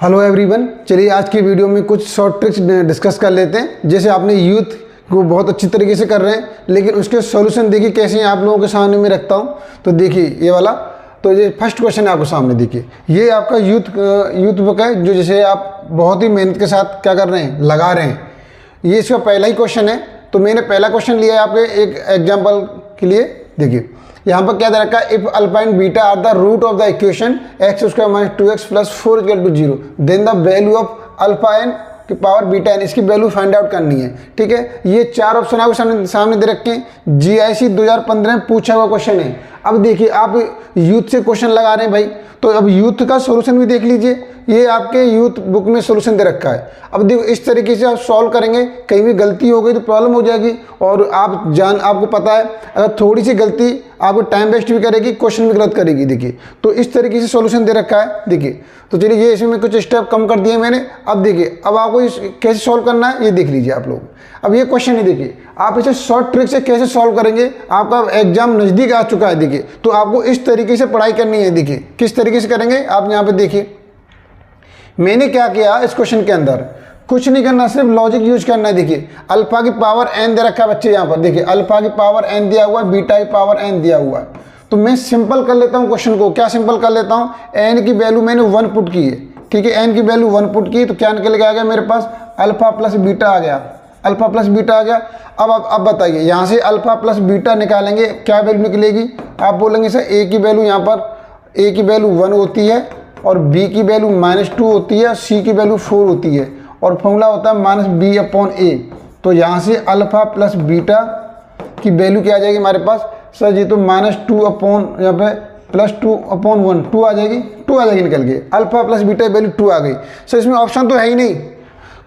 Hello everyone, चलिए आज की वीडियो में कुछ शॉर्ट ट्रिक्स डिस्कस कर लेते हैं। जैसे आपने यूथ को बहुत अच्छी तरीके से कर रहे हैं, लेकिन उसके सॉल्यूशन देखिए कैसे आप लोगों के सामने में रखता हूं। तो देखिए ये वाला, तो ये फर्स्ट क्वेश्चन है आपको सामने। देखिए ये आपका यूथ बुक है, जो जैसे आप बहुत ही मेहनत के साथ क्या कर रहे हैं, लगा रहे हैं। ये इसका पहला ही क्वेश्चन है। तो मैंने पहला क्वेश्चन लिया है आपके एक एग्जाम्पल के लिए। देखिए यहाँ पर क्या दे रखा है, if alpha and beta are the root of the equation x square minus 2x plus 4 equal to 0, then the value of alpha n की पावर बीटा एन, इसकी वैल्यू फाइंड आउट करनी है। ठीक है, ये चार ऑप्शन आपको सामने दे रखे हैं। GIC 2015 में पूछा हुआ क्वेश्चन है। अब देखिए आप यूथ से क्वेश्चन लगा रहे हैं भाई, तो अब यूथ का सोल्यूशन भी देख लीजिए। ये आपके यूथ बुक में सोल्यूशन दे रखा है। अब देखो इस तरीके से आप सॉल्व करेंगे, कहीं भी गलती हो गई तो प्रॉब्लम हो जाएगी। और आपको पता है, अगर थोड़ी सी गलती आपको टाइम वेस्ट भी करेगी, क्वेश्चन भी गलत करेगी। देखिए तो इस तरीके से सॉल्यूशन दे रखा है। देखिए तो चलिए ये इसमें कुछ स्टेप कम कर दिए मैंने। अब देखिए अब आपको कैसे सॉल्व करना है ये देख लीजिए आप लोग। अब ये क्वेश्चन है, देखिए आप इसे शॉर्ट ट्रिक से कैसे सॉल्व करेंगे। आपका एग्जाम नज़दीक आ चुका है। देखिए तो आपको इस तरीके से पढ़ाई करनी है। देखिए किस तरीके से करेंगे आप यहाँ पे देखिए। मैंने क्या किया इस क्वेश्चन के अंदर, कुछ नहीं करना, सिर्फ लॉजिक यूज करना है। देखिए अल्फा की पावर n दे रखा है बच्चे यहाँ पर। देखिए अल्फा की पावर n दिया हुआ है, बीटा की पावर n दिया हुआ है। तो मैं सिंपल कर लेता हूँ क्वेश्चन को। क्या सिंपल कर लेता हूँ, n की वैल्यू मैंने 1 पुट की है। ठीक है, n की वैल्यू 1 पुट की, तो क्या निकल के आ गया मेरे पास, अल्फा प्लस बीटा आ गया। अल्फा प्लस बीटा आ गया। अब बताइए यहाँ से अल्फा प्लस बीटा निकालेंगे, क्या वैल्यू निकलेगी। आप बोलेंगे सर a की वैल्यू यहाँ पर, a की वैल्यू 1 होती है और b की वैल्यू -2 होती है, c की वैल्यू 4 होती है, और फॉर्मूला होता है -b/a। तो यहाँ से अल्फा प्लस बीटा की वैल्यू क्या आ जाएगी हमारे पास, सर जी तो -2 यहाँ पे +2/1, 2 आ जाएगी निकल के। अल्फा प्लस बीटा की वैल्यू 2 आ गई। सर इसमें ऑप्शन तो है ही नहीं,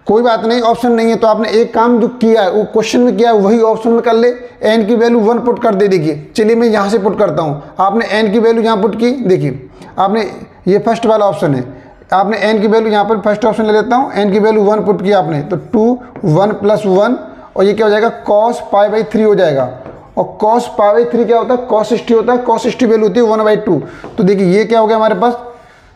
कोई बात नहीं, ऑप्शन नहीं है तो आपने एक काम जो किया है वो क्वेश्चन में किया है वही ऑप्शन में कर ले। n की वैल्यू 1 पुट कर दे। देखिए चलिए मैं यहाँ से पुट करता हूँ। आपने n की वैल्यू यहाँ पुट की। देखिए आपने ये फर्स्ट वाला ऑप्शन है, आपने n की वैल्यू यहाँ पर फर्स्ट ऑप्शन ले लेता हूँ। n की वैल्यू 1 पुट की आपने, तो 2 1 + 1 और ये क्या हो जाएगा, cos π/3 हो जाएगा। और cos π/3 क्या होता है, cos 60 होता है। cos 60 वैल्यू होती है 1/2। तो देखिए ये क्या हो गया हमारे पास,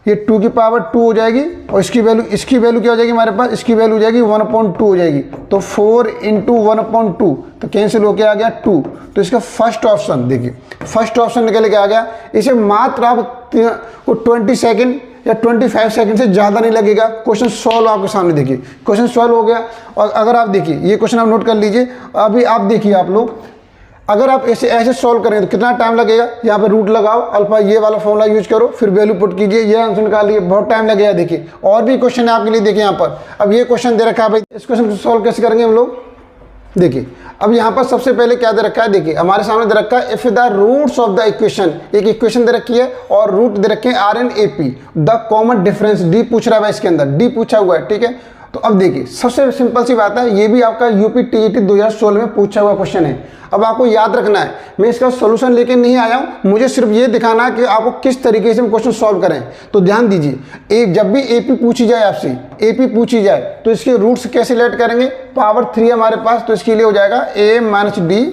ये 2 की पावर 2 हो जाएगी, और इसकी वैल्यू क्या हो जाएगी हमारे पास, इसकी वैल्यू हो जाएगी 1/2 हो जाएगी। तो 4 × 1/2 तो कैंसिल होके आ गया 2। तो इसका फर्स्ट ऑप्शन, देखिए फर्स्ट ऑप्शन निकल के आ गया। इसे मात्र आप 20 सेकेंड या 25 सेकंड से ज़्यादा नहीं लगेगा। क्वेश्चन सॉल्व आपके सामने। देखिए क्वेश्चन सॉल्व हो गया। और अगर आप देखिए ये क्वेश्चन आप नोट कर लीजिए। अभी आप देखिए आप लोग, अगर आप ऐसे सॉल्व करेंगे तो कितना टाइम लगेगा। यहाँ पे रूट लगाओ, अल्फा ये वाला फॉर्मूला यूज करो, फिर वैल्यू पुट कीजिए, ये आंसर निकालिए, बहुत टाइम लगेगा। देखिए और भी क्वेश्चन है आपके लिए। देखिए यहाँ पर अब ये क्वेश्चन दे रखा है भाई, इस क्वेश्चन को सॉल्व कैसे करेंगे हम लोग। देखिए अब यहाँ पर सबसे पहले क्या दे रखा है, देखिए हमारे सामने दे रखा है, if the roots of the equation, एक इक्वेशन दे रखी है और रूट दे रखे हैं R and AP, the common difference D पूछ रहा है इसके अंदर, D पूछा हुआ है। ठीक है, तो अब देखिए सबसे सिंपल सी बात है, ये भी आपका यूपी TET 2016 में पूछा हुआ क्वेश्चन है। अब आपको याद रखना है, मैं इसका सोल्यूशन लेके नहीं आया हूँ, मुझे सिर्फ ये दिखाना है कि आपको किस तरीके से हम क्वेश्चन सॉल्व करें। तो ध्यान दीजिए, जब भी AP पूछी जाए आपसे, AP पूछी जाए तो इसके रूट्स कैसे लेट करेंगे। पावर 3 हमारे पास, तो इसके लिए हो जाएगा a - d,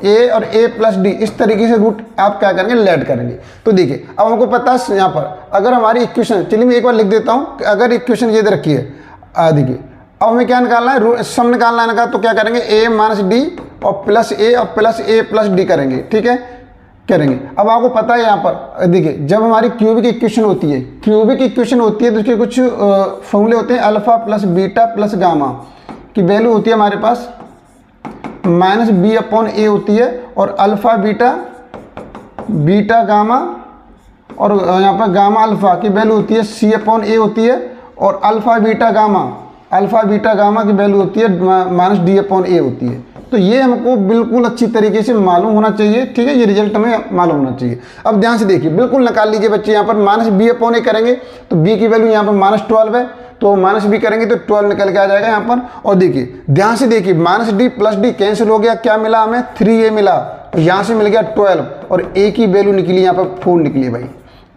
a और a + d, इस तरीके से रूट आप क्या करेंगे, लेट करेंगे। तो देखिए अब हमको पता है यहाँ पर अगर हमारी इक्वेशन, चलिए मैं एक बार लिख देता हूँ। अगर इक्वेशन ये दे रखी है, देखिए अब हमें क्या निकालना है, सम निकालना है ना, तो क्या करेंगे a - d और +a और +a + d करेंगे। ठीक है, करेंगे। अब आपको पता है यहाँ पर देखिए, जब हमारी क्यूबिक इक्वेशन होती है, तो उसके कुछ फॉर्मूले होते हैं। Alpha plus beta plus gamma की वैल्यू होती है हमारे पास -b/a होती है, और अल्फा बीटा गामा, और यहाँ पर गामा अल्फा की वैल्यू होती है c/a होती है, और अल्फा बीटा गामा की वैल्यू होती है -d/a होती है। तो ये हमको बिल्कुल अच्छी तरीके से मालूम होना चाहिए। ठीक है, ये रिजल्ट हमें मालूम होना चाहिए। अब ध्यान से देखिए, बिल्कुल निकाल लीजिए बच्चे। यहाँ पर -b/a करेंगे तो b की वैल्यू यहाँ पर -12 है, तो -b करेंगे तो 12 निकल के आ जाएगा यहाँ पर। और देखिए ध्यान से देखिए, -d + d कैंसिल हो गया, क्या मिला हमें, 3a मिला, तो यहाँ से मिल गया 12, और a की वैल्यू निकली यहाँ पर 4 निकली भाई।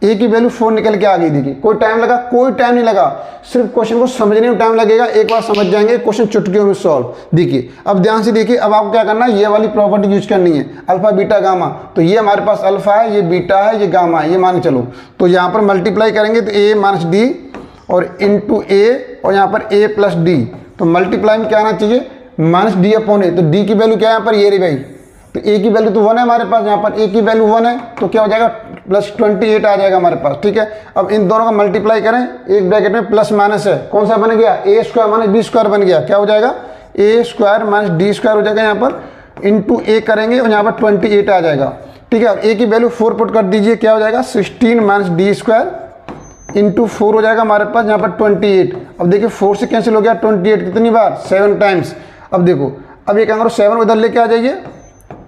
ए की वैल्यू 4 निकल के आ गई। देखिए कोई टाइम लगा? कोई टाइम नहीं लगा, सिर्फ क्वेश्चन को समझने में टाइम लगेगा। एक बार समझ जाएंगे क्वेश्चन चुटकियों में सॉल्व। देखिए अब ध्यान से देखिए, अब आपको क्या करना है, ये वाली प्रॉपर्टी यूज करनी है, अल्फा बीटा गामा। तो ये हमारे पास अल्फा है, ये बीटा है, ये गामा है, ये मान के चलो। तो यहाँ पर मल्टीप्लाई करेंगे तो ए माइनस डी और इंटू ए और यहाँ पर ए प्लस डी। तो मल्टीप्लाई में क्या आना चाहिए, माइनस डी अपॉन ए। तो डी की वैल्यू क्या है यहाँ पर, ये रही भाई। तो ए की वैल्यू तो 1 है हमारे पास, यहाँ पर ए की वैल्यू 1 है, तो क्या हो जाएगा प्लस 28 आ जाएगा हमारे पास। ठीक है, अब इन दोनों का मल्टीप्लाई करें, एक ब्रैकेट में प्लस माइनस है, कौन सा बन गया, ए स्क्वायर माइनस बी स्क्वायर बन गया। क्या हो जाएगा, ए स्क्वायर माइनस डी स्क्वायर हो जाएगा यहाँ पर, इंटू ए करेंगे और यहाँ पर 28 आ जाएगा। ठीक है, अब ए की वैल्यू 4 पुट कर दीजिए, क्या हो जाएगा 16 माइनस डी स्क्वायर इंटू 4 हो जाएगा हमारे पास यहाँ पर 28। अब देखिए 4 से कैंसिल हो गया 28 कितनी बार, 7 टाइम्स। अब देखो, अब ये क्या करो, 7 उधर लेके आ जाइए,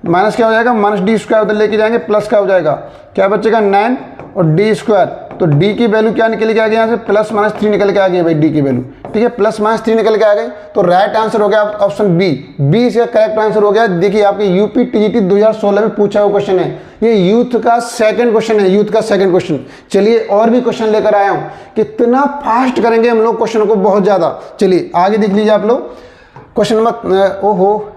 माइनस क्या हो जाएगा, माइनस डी स्क्वायर उधर लेके जाएंगे, प्लस क्या हो जाएगा, क्या बचेगा 9 और डी स्क्वायर। तो डी की वैल्यू क्या निकल के आ गई यहाँ से, प्लस माइनस 3 निकल के आ गई भाई डी की वैल्यू। ठीक है, प्लस माइनस 3 निकल के आ गई। तो राइट आंसर हो गया ऑप्शन बी, बी इसका करेक्ट आंसर हो गया। देखिए आपके यूपी टीजीटी 2016 में पूछा हुआ क्वेश्चन है, ये यूथ का सेकंड क्वेश्चन है, यूथ का सेकंड क्वेश्चन। चलिए और भी क्वेश्चन लेकर आया हूँ, कितना फास्ट करेंगे हम लोग क्वेश्चन को, बहुत ज़्यादा। चलिए आगे देख लीजिए आप लोग, क्वेश्चन नंबर, ओहो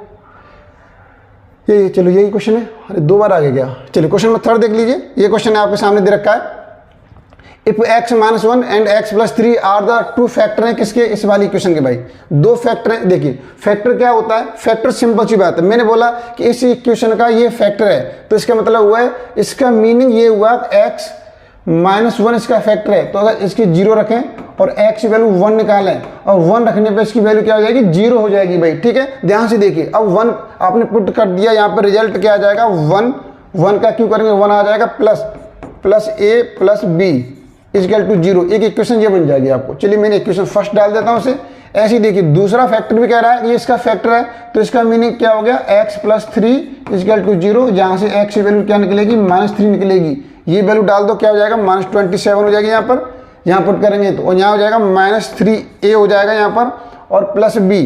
ये चलो यही क्वेश्चन है, अरे 2 बार आगे गया। चलिए क्वेश्चन नंबर 3 देख लीजिए, ये क्वेश्चन आपके सामने दे रखा है। If x minus 1 and x plus 3 are the true factor हैं किसके, इस वाली इक्वेशन के भाई। 2 फैक्टर हैं। देखिए फैक्टर क्या होता है, फैक्टर सिंपल सी बात है, मैंने बोला कि इस इक्वेशन का ये फैक्टर है, तो इसका मतलब हुआ है, इसका मीनिंग ये हुआ x माइनस 1 इसका फैक्टर है। तो अगर इसकी 0 रखें और x की वैल्यू 1 निकालें और 1 रखने पे इसकी वैल्यू क्या हो जाएगी, 0 हो जाएगी भाई। ठीक है, ध्यान से देखिए, अब 1 आपने पुट कर दिया, यहाँ पर रिजल्ट क्या आ जाएगा, 1 का क्यों करेंगे, 1 आ जाएगा, plus a plus b equal to 0। एक इक्वेशन ये बन जाएगी आपको। चलिए मैंने इक्वेशन फर्स्ट डाल देता हूँ उसे। ऐसे ही देखिए दूसरा फैक्टर भी कह रहा है, ये इसका फैक्टर है, तो इसका मीनिंग क्या हो गया, x प्लस 3 इक्वल टू 0, जहाँ से x की वैल्यू क्या निकलेगी, -3 निकलेगी। ये वैल्यू डाल दो, क्या हो जाएगा, -27 हो जाएगी यहाँ पर, यहाँ पुट करेंगे तो, और यहाँ हो जाएगा -3a हो जाएगा यहाँ पर, और प्लस b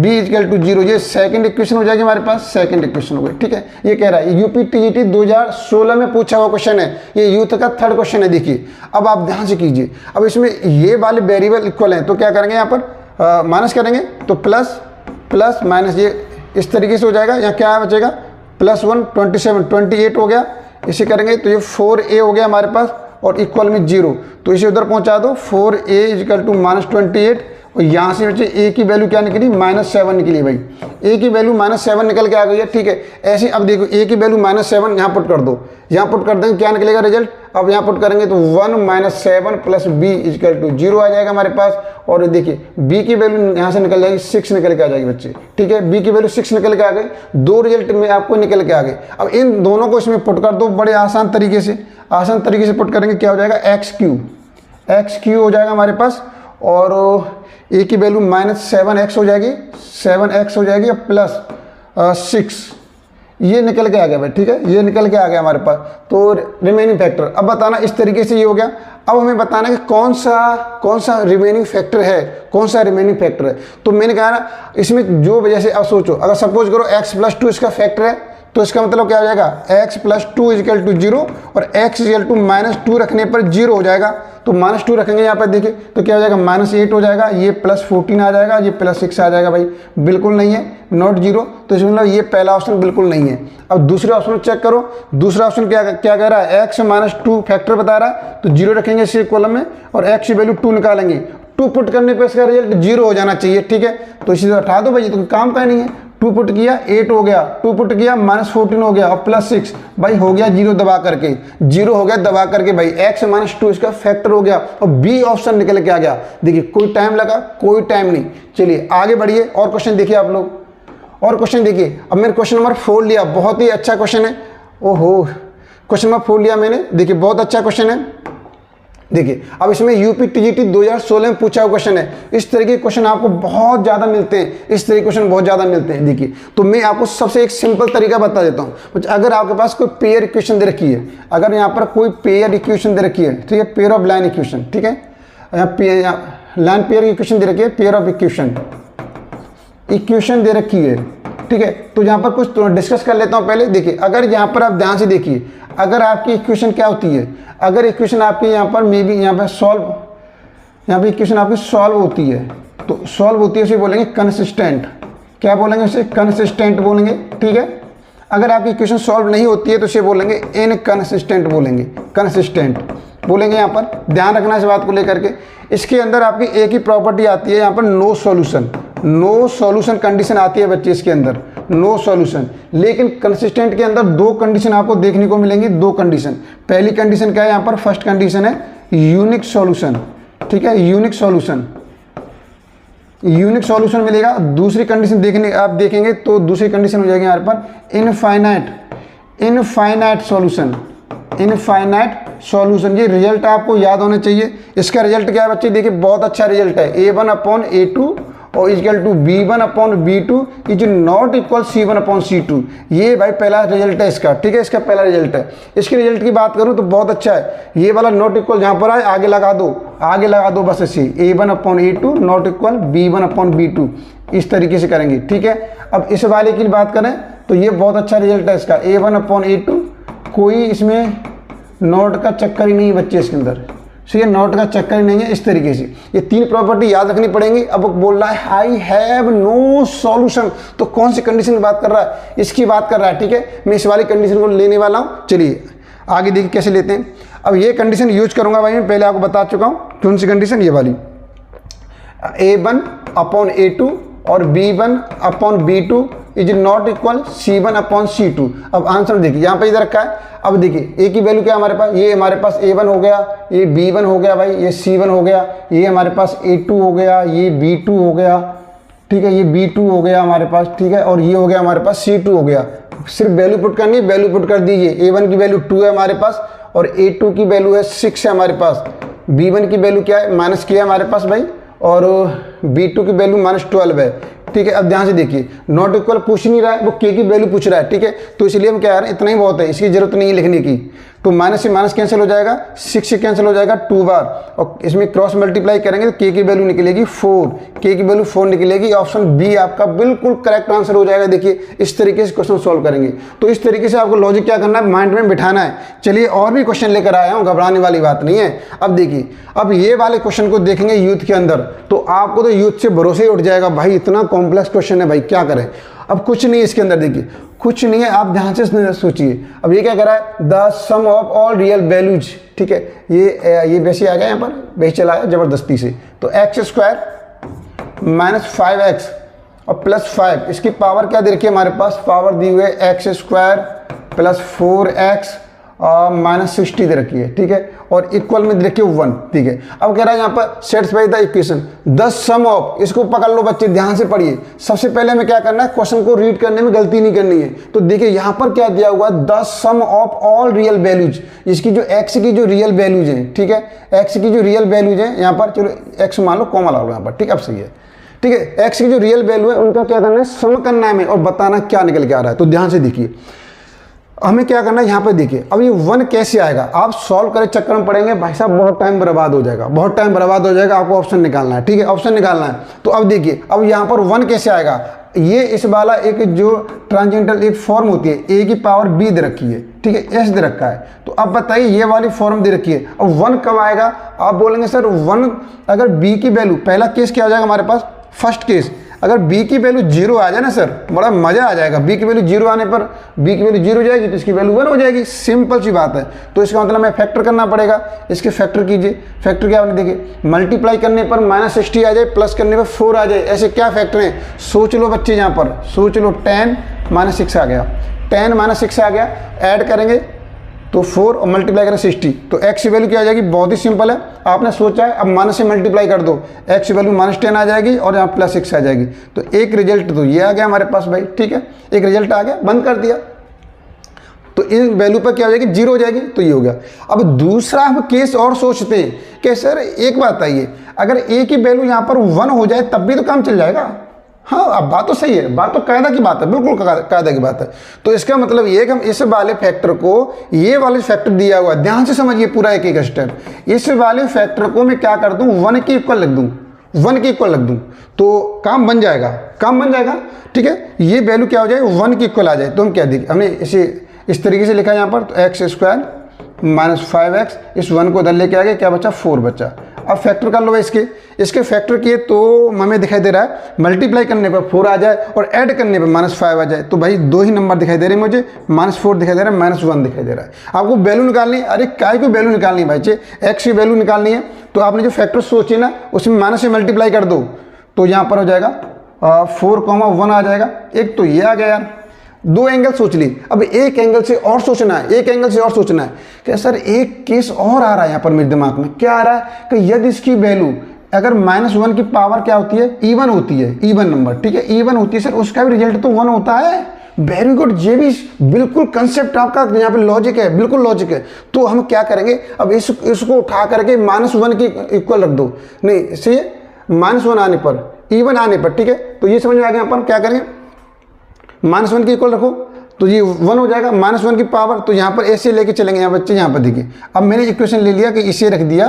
इक्वल टू 0। ये सेकंड इक्वेशन हो जाएगी हमारे पास, सेकंड इक्वेशन हो गई। ठीक है, ये कह रहा है यूपी टीजीटी 2016 में पूछा हुआ क्वेश्चन है, ये यूथ का 3rd क्वेश्चन है। देखिए अब आप ध्यान से कीजिए, अब इसमें ये वाले वेरिएबल इक्वल हैं, तो क्या करेंगे यहाँ पर माइनस करेंगे, तो प्लस माइनस ये इस तरीके से हो जाएगा। यहाँ क्या बचेगा, +1 28 हो गया। इसे करेंगे तो ये 4a हो गया हमारे पास, और इक्वल में 0, तो इसे उधर पहुंचा दो, 4a इक्वल टू -28, और यहाँ से बच्चे a की वैल्यू क्या निकली, -7 निकली भाई। a की वैल्यू -7 निकल के आ गई है। ठीक है, ऐसे अब देखो a की वैल्यू -7 यहाँ पुट कर दो, यहाँ पुट कर देंगे क्या निकलेगा रिजल्ट। अब यहाँ पुट करेंगे तो 1 - 7 प्लस b इक्वल टू 0 आ जाएगा हमारे पास। और देखिए b की वैल्यू यहाँ से निकल जाएगी 6 निकल के आ जाएगी बच्चे। ठीक है, b की वैल्यू 6 निकल के आ गई, 2 रिजल्ट में आपको निकल के आ गए। अब इन दोनों को इसमें पुट कर दो बड़े आसान तरीके से पुट करेंगे, क्या हो जाएगा, x³ हो जाएगा हमारे पास, और a की वैल्यू -7x हो जाएगी, 7x हो जाएगी, प्लस 6 ये निकल के आ गया भाई। ठीक है, ये निकल के आ गया हमारे पास। तो रिमेनिंग फैक्टर अब बताना, इस तरीके से ये हो गया। अब हमें बताना कि कौन सा रिमेनिंग फैक्टर है, तो मैंने कहा ना, इसमें जो वजह से, अब सोचो, अगर सपोज करो x प्लस 2 इसका फैक्टर है, तो इसका मतलब क्या हो जाएगा, x प्लस 2 इक्वल टू 0, और x इक्वल टू -2 रखने पर 0 हो जाएगा। तो -2 रखेंगे यहाँ पर, देखिए तो क्या हो जाएगा, -8 हो जाएगा, ये +14 आ जाएगा, ये +6 आ जाएगा भाई। बिल्कुल नहीं है, नॉट 0, तो इसमें मतलब ये पहला ऑप्शन बिल्कुल नहीं है। अब दूसरे ऑप्शन चेक करो, दूसरा ऑप्शन क्या कह रहा है, x -2 फैक्टर बता रहा है, तो 0 रखेंगे इसी कॉलम में, और x की वैल्यू 2 निकालेंगे, 2 पुट करने पर इसका रिजल्ट 0 हो जाना चाहिए। ठीक है, तो इसी तरह हटा दो भाई, तो काम का नहीं है। 2 पुट किया 8 हो गया, 2 पुट किया -14 हो गया, और +6 भाई हो गया 0 दबा करके, 0 हो गया दबा करके भाई, x -2 इसका फैक्टर हो गया, और बी ऑप्शन निकल के आ गया। देखिए कोई टाइम लगा, कोई टाइम नहीं। चलिए आगे बढ़िए, और क्वेश्चन देखिए आप लोग, और क्वेश्चन देखिए। अब मैंने क्वेश्चन नंबर 4 लिया, बहुत ही अच्छा क्वेश्चन है। ओहो, क्वेश्चन नंबर 4 लिया मैंने, देखिए बहुत अच्छा क्वेश्चन है। देखिए अब इसमें यूपी टीजीटी 2016 में पूछा हुआ क्वेश्चन है। इस तरह के क्वेश्चन आपको बहुत ज़्यादा मिलते हैं, देखिए तो मैं आपको सबसे एक सिंपल तरीका बता देता हूँ। अगर आपके पास कोई पेयर इक्वेशन दे रखी है, अगर यहाँ पर कोई पेयर इक्वेशन दे रखी है, ठीक है, पेयर ऑफ लाइन इक्वेशन, ठीक है, यहाँ लाइन पेयर इक्वेशन दे रखी है, पेयर ऑफ इक्वेशन दे रखी है, ठीक है। तो यहाँ पर कुछ डिस्कस कर लेता हूँ पहले। देखिए अगर यहाँ पर आप ध्यान से देखिए, अगर आपकी इक्वेशन क्या होती है, अगर इक्वेशन आपकी यहाँ पर मे बी यहाँ पे इक्वेशन आपकी सॉल्व होती है, तो सॉल्व होती है उसे बोलेंगे कंसिस्टेंट। क्या बोलेंगे उसे? कंसिस्टेंट बोलेंगे, ठीक है। अगर आपकी इक्वेशन सॉल्व नहीं होती है तो उसे बोलेंगे इनकंसिस्टेंट बोलेंगे, कंसिस्टेंट बोलेंगे। यहाँ पर ध्यान रखना इस बात को लेकर के। इसके अंदर आपकी एक ही प्रॉपर्टी आती है यहाँ पर, no solution. No solution condition आती है बच्चे इसके अंदर, नो सॉल्यूशन। लेकिन कंसिस्टेंट के अंदर दो कंडीशन आपको देखने को मिलेंगी, दो कंडीशन। पहली कंडीशन क्या है यहाँ पर? फर्स्ट कंडीशन है यूनिक सॉल्यूशन, ठीक है, यूनिक सॉल्यूशन, यूनिक सॉल्यूशन मिलेगा। दूसरी कंडीशन देखने आप देखेंगे तो दूसरी कंडीशन हो जाएगी यहाँ पर इनफाइनाइट सॉल्यूशन, इनफाइनाइट सॉल्यूशन। ये रिजल्ट आपको याद होना चाहिए। इसका रिजल्ट क्या है बच्चे? देखिए बहुत अच्छा रिजल्ट है, A1/A2 और equal to B1/B2 is not equal C1/C2। ये भाई पहला रिजल्ट है इसका, ठीक है, इसका पहला रिजल्ट है। इसके रिजल्ट की बात करूँ तो बहुत अच्छा है। ये वाला नॉट इक्वल जहाँ पर आए आगे लगा दो बस ऐसे, A1/A2 नॉट इक्वल B1/B2, इस तरीके से करेंगे, ठीक है। अब इस वाले की बात करें तो ये बहुत अच्छा रिजल्ट है इसका, A1/A2, कोई इसमें नोट का चक्कर ही नहीं है बच्चे इसके अंदर, सो ये नोट का चक्कर ही नहीं है। इस तरीके से ये तीन प्रॉपर्टी याद रखनी पड़ेंगी। अब बोल रहा है आई हैव नो सॉल्यूशन, तो कौन सी कंडीशन की बात कर रहा है? इसकी बात कर रहा है, ठीक है। मैं इस वाली कंडीशन को लेने वाला हूँ। चलिए आगे देखिए कैसे लेते हैं। अब ये कंडीशन यूज करूंगा भाई, मैं पहले आपको बता चुका हूँ कौन सी कंडीशन, ये वाली A1/A2 और B1/B2 is not equal C1/C2। अब आंसर देखिए यहाँ पे इधर रखा है। अब देखिए A की वैल्यू क्या है हमारे पास? ये हमारे पास A1 हो गया, ये B1 हो गया भाई, ये C1 हो गया, ये हमारे पास A2 हो गया, ये B2 हो गया, ठीक है, ये B2 हो गया हमारे पास, ठीक है, और ये हो गया हमारे पास C2 हो गया। सिर्फ वैल्यू पुट करनी है, वैल्यू पुट कर दीजिए। A1 की वैल्यू 2 है हमारे पास और A2 की वैल्यू है 6 है हमारे पास। B1 की वैल्यू क्या है? माइनस किया हमारे पास भाई, और B2 की वैल्यू -12 है, ठीक है। अब ध्यान से देखिए, नॉट इक्वल पूछ नहीं रहा है, वो K की वैल्यू पूछ रहा है, ठीक है। तो इसलिए हम क्या है, इतना ही बहुत है, इसकी जरूरत नहीं है लिखने की। तो माइनस से माइनस कैंसिल हो जाएगा, 6 से कैंसिल हो जाएगा 2 बार, और इसमें क्रॉस मल्टीप्लाई करेंगे तो K की वैल्यू निकलेगी 4, K की वैल्यू 4 निकलेगी। ऑप्शन बी आपका बिल्कुल करेक्ट आंसर हो जाएगा। देखिए इस तरीके से क्वेश्चन सॉल्व करेंगे। तो इस तरीके से आपको लॉजिक क्या करना है, माइंड में बिठाना है। चलिए और भी क्वेश्चन लेकर आया हूँ, घबराने वाली बात नहीं है। अब देखिए, अब ये वाले क्वेश्चन को देखेंगे यूथ के अंदर, तो आपको तो यूथ से भरोसे ही उठ जाएगा, भाई इतना कॉम्प्लेक्स क्वेश्चन है, भाई क्या करें। अब कुछ नहीं है इसके अंदर, देखिए कुछ नहीं है, आप ध्यान से सोचिए। अब ये क्या कर रहा है, the sum of all real values, ठीक है। ये वैसे आ गया यहाँ पर, वैसे चला है जबरदस्ती से। तो x² माइनस 5x और +5, इसकी पावर क्या दे रखी है हमारे पास? पावर दी हुई है x² + 4x -60 दे रखी है, ठीक है, और इक्वल में दे रखी है 1, ठीक है। अब कह रहा है यहाँ पर satisfy the equation the sum of, इसको पकड़ लो बच्चे, ध्यान से पढ़िए। सबसे पहले हमें क्या करना है, क्वेश्चन को रीड करने में गलती नहीं करनी है। तो देखिए यहाँ पर क्या दिया हुआ है, the sum of all real values, इसकी जो x की जो रियल वैल्यूज है, ठीक है, x की जो रियल वैल्यूज है यहाँ पर, चलो x मान लो, कॉमा ला लो यहाँ पर, ठीक है, अब सही है, ठीक है। x की जो रियल वैल्यू है उनका क्या करना है, सम करना है हमें और बताना क्या निकल के आ रहा है। तो ध्यान से देखिए हमें क्या करना है, यहाँ पे देखिए। अब ये 1 कैसे आएगा, आप सॉल्व करे चक्कर में पड़ेंगे भाई साहब, बहुत टाइम बर्बाद हो जाएगा, बहुत टाइम बर्बाद हो जाएगा। आपको ऑप्शन निकालना है, ठीक है, ऑप्शन निकालना है। तो अब देखिए, अब यहाँ पर 1 कैसे आएगा, ये इस वाला एक जो ट्रांजेंटल एक फॉर्म होती है, a की पावर b दे रखी है, ठीक है, s दे रखा है। तो अब बताइए ये वाली फॉर्म दे रखी है, अब 1 कब आएगा? आप बोलेंगे सर 1 अगर b की वैल्यू, पहला केस क्या हो जाएगा हमारे पास, फर्स्ट केस, अगर b की वैल्यू 0 आ जाए ना सर, बड़ा मजा आ जाएगा। b की वैल्यू 0 आने पर, b की वैल्यू 0 हो जाएगी तो इसकी वैल्यू 1 हो जाएगी, सिंपल सी बात है। तो इसका मतलब हमें फैक्टर करना पड़ेगा, इसके फैक्टर कीजिए। फैक्टर क्या आपने देखिए, मल्टीप्लाई करने पर -60 आ जाए, प्लस करने पर 4 आ जाए, ऐसे क्या फैक्टर हैं, सोच लो बच्चे, यहाँ पर सोच लो। 10 - 6 आ गया, 10 - 6 आ गया, ऐड करेंगे तो 4 और मल्टीप्लाई करें 60, तो x की वैल्यू क्या आ जाएगी, बहुत ही सिंपल है, आपने सोचा है। अब माइनस से मल्टीप्लाई कर दो, x की वैल्यू -10 आ जाएगी और यहाँ +6 आ जाएगी। तो एक रिजल्ट तो ये आ गया हमारे पास भाई, ठीक है, एक रिजल्ट आ गया, बंद कर दिया। तो इन वैल्यू पर क्या हो जाएगी, 0 हो जाएगी, तो ये हो गया। अब दूसरा हम केस और सोचते हैं कि सर एक बात आइए, अगर a की वैल्यू यहाँ पर 1 हो जाए तब भी तो काम चल जाएगा। हाँ, अब बात तो सही है, बात तो कायदा की बात है, बिल्कुल कायदा की बात है। तो इसका मतलब ये कि हम इस वाले फैक्टर को, ये वाले फैक्टर दिया हुआ, ध्यान से समझिए पूरा एक एक स्टेप। इस वाले फैक्टर को मैं क्या कर दूं, 1 के इक्वल लिख दूं, 1 के इक्वल लिख दूं, तो काम बन जाएगा, काम बन जाएगा, ठीक है। ये वैल्यू क्या हो जाए, 1 के इक्वल आ जाए। तो हम क्या देखिए, हमने इसे इस तरीके से लिखा है यहाँ पर, तो एक्स स्क्वायर माइनस 5x, इस 1 को इधर लेके आ गए, क्या बचा 4 बचा। अब फैक्टर कर लो इसके फैक्टर किए तो हमें दिखाई दे रहा है मल्टीप्लाई करने पर 4 आ जाए और ऐड करने पर -5 आ जाए। तो भाई दो ही नंबर दिखाई दे रहे हैं मुझे, -4 दिखाई दे रहा है, -1 दिखाई दे रहा है। आपको वैल्यू निकालनी है, अरे काय को वैल्यू निकालनी है भाई, एक्स की वैल्यू निकालनी है। तो आपने जो फैक्टर सोचे ना उसमें माइनस से मल्टीप्लाई कर दो, तो यहाँ पर हो जाएगा 4,1 आ जाएगा। एक तो ये आ गया यार, दो एंगल सोच ली। अब एक एंगल से और सोचना है, एक एंगल से और सोचना है कि सर एक केस और आ रहा है यहाँ पर मेरे दिमाग में। क्या आ रहा है कि यदि इसकी वैल्यू अगर -1 की पावर क्या होती है, इवन होती है, इवन नंबर, ठीक है, इवन होती है सर, उसका भी रिजल्ट तो 1 होता है। वेरी गुड, ये भी बिल्कुल कंसेप्ट आपका यहाँ पे लॉजिक है, बिल्कुल लॉजिक है। तो हम क्या करेंगे, अब इसको उठा करके -1 की इक्वल रख दो, नहीं इसे -1 आने पर, इवन आने पर, ठीक है। तो ये समझ में आ गया, अपन क्या करेंगे, -1 की इक्वल रखो तो ये 1 हो जाएगा, -1 की पावर। तो यहाँ पर ऐसे लेके चलेंगे यहाँ बच्चे, यहाँ पर देखिए। अब मैंने इक्वेशन ले लिया कि इसे रख दिया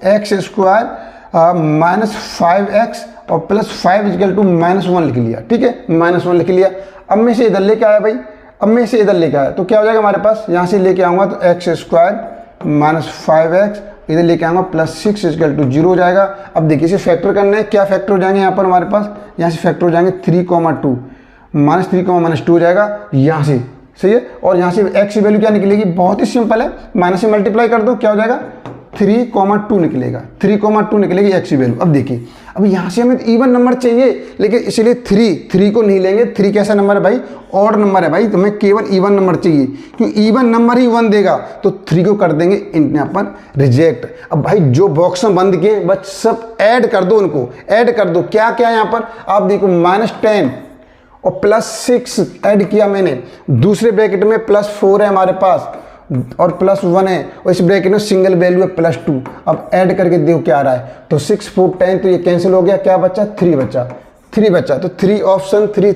एक्स स्क्वायर -5x और +5 = -1 लिख लिया, ठीक है, -1 लिख लिया। अब मैं इसे इधर लेके आया भाई, अब मैं इसे इधर लेके आया तो क्या हो जाएगा हमारे पास, यहाँ से लेके आऊँगा तो एक्स स्क्वायर -5x, इधर लेके आऊँगा +6 = 0 हो जाएगा। अब देखिए इसे फैक्टर करना है, क्या फैक्टर हो जाएंगे यहाँ पर हमारे पास, यहाँ से फैक्टर हो जाएंगे 3,2 -3, -2 हो जाएगा यहाँ से, सही है। और यहाँ से x की वैल्यू क्या निकलेगी, बहुत ही सिंपल है, माइनस से मल्टीप्लाई कर दो, क्या हो जाएगा 3,2 निकलेगा, 3,2 निकलेगी x की वैल्यू। अब देखिए, अब यहाँ से हमें इवन नंबर चाहिए, लेकिन इसलिए 3 को नहीं लेंगे। 3 कैसा नंबर है भाई, ऑड नंबर है भाई, तो हमें केवल इवन नंबर चाहिए, क्योंकि इवन नंबर ही 1 देगा। तो 3 को कर देंगे यहाँ पर रिजेक्ट। अब भाई जो बॉक्स में बंद किए बस सब ऐड कर दो, उनको ऐड कर दो। क्या क्या यहाँ पर आप देखो, -10 और +6 ऐड किया मैंने, दूसरे ब्रैकेट में +4 है हमारे पास और +1 है, और इस ब्रैकेट में सिंगल वैल्यू है +2। अब ऐड करके देखो क्या आ रहा है, तो 6, 4, 10, तो ये कैंसिल हो गया, क्या बचा 3 बचा, 3 बचा। तो 3 option 3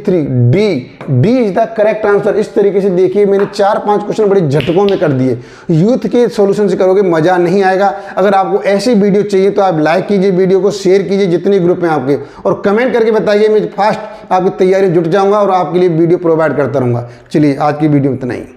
D is the correct answer. इस तरीके से देखिए मैंने 4-5 क्वेश्चन बड़े झटकों में कर दिए। यूथ के सॉल्यूशन से करोगे मजा नहीं आएगा। अगर आपको ऐसी वीडियो चाहिए तो आप लाइक कीजिए, वीडियो को शेयर कीजिए जितने ग्रुप हैं आपके, और कमेंट करके बताइए, मैं फास्ट आपकी तैयारी जुट जाऊंगा और आपके लिए वीडियो प्रोवाइड करता रहूंगा। चलिए आज की वीडियो इतना ही।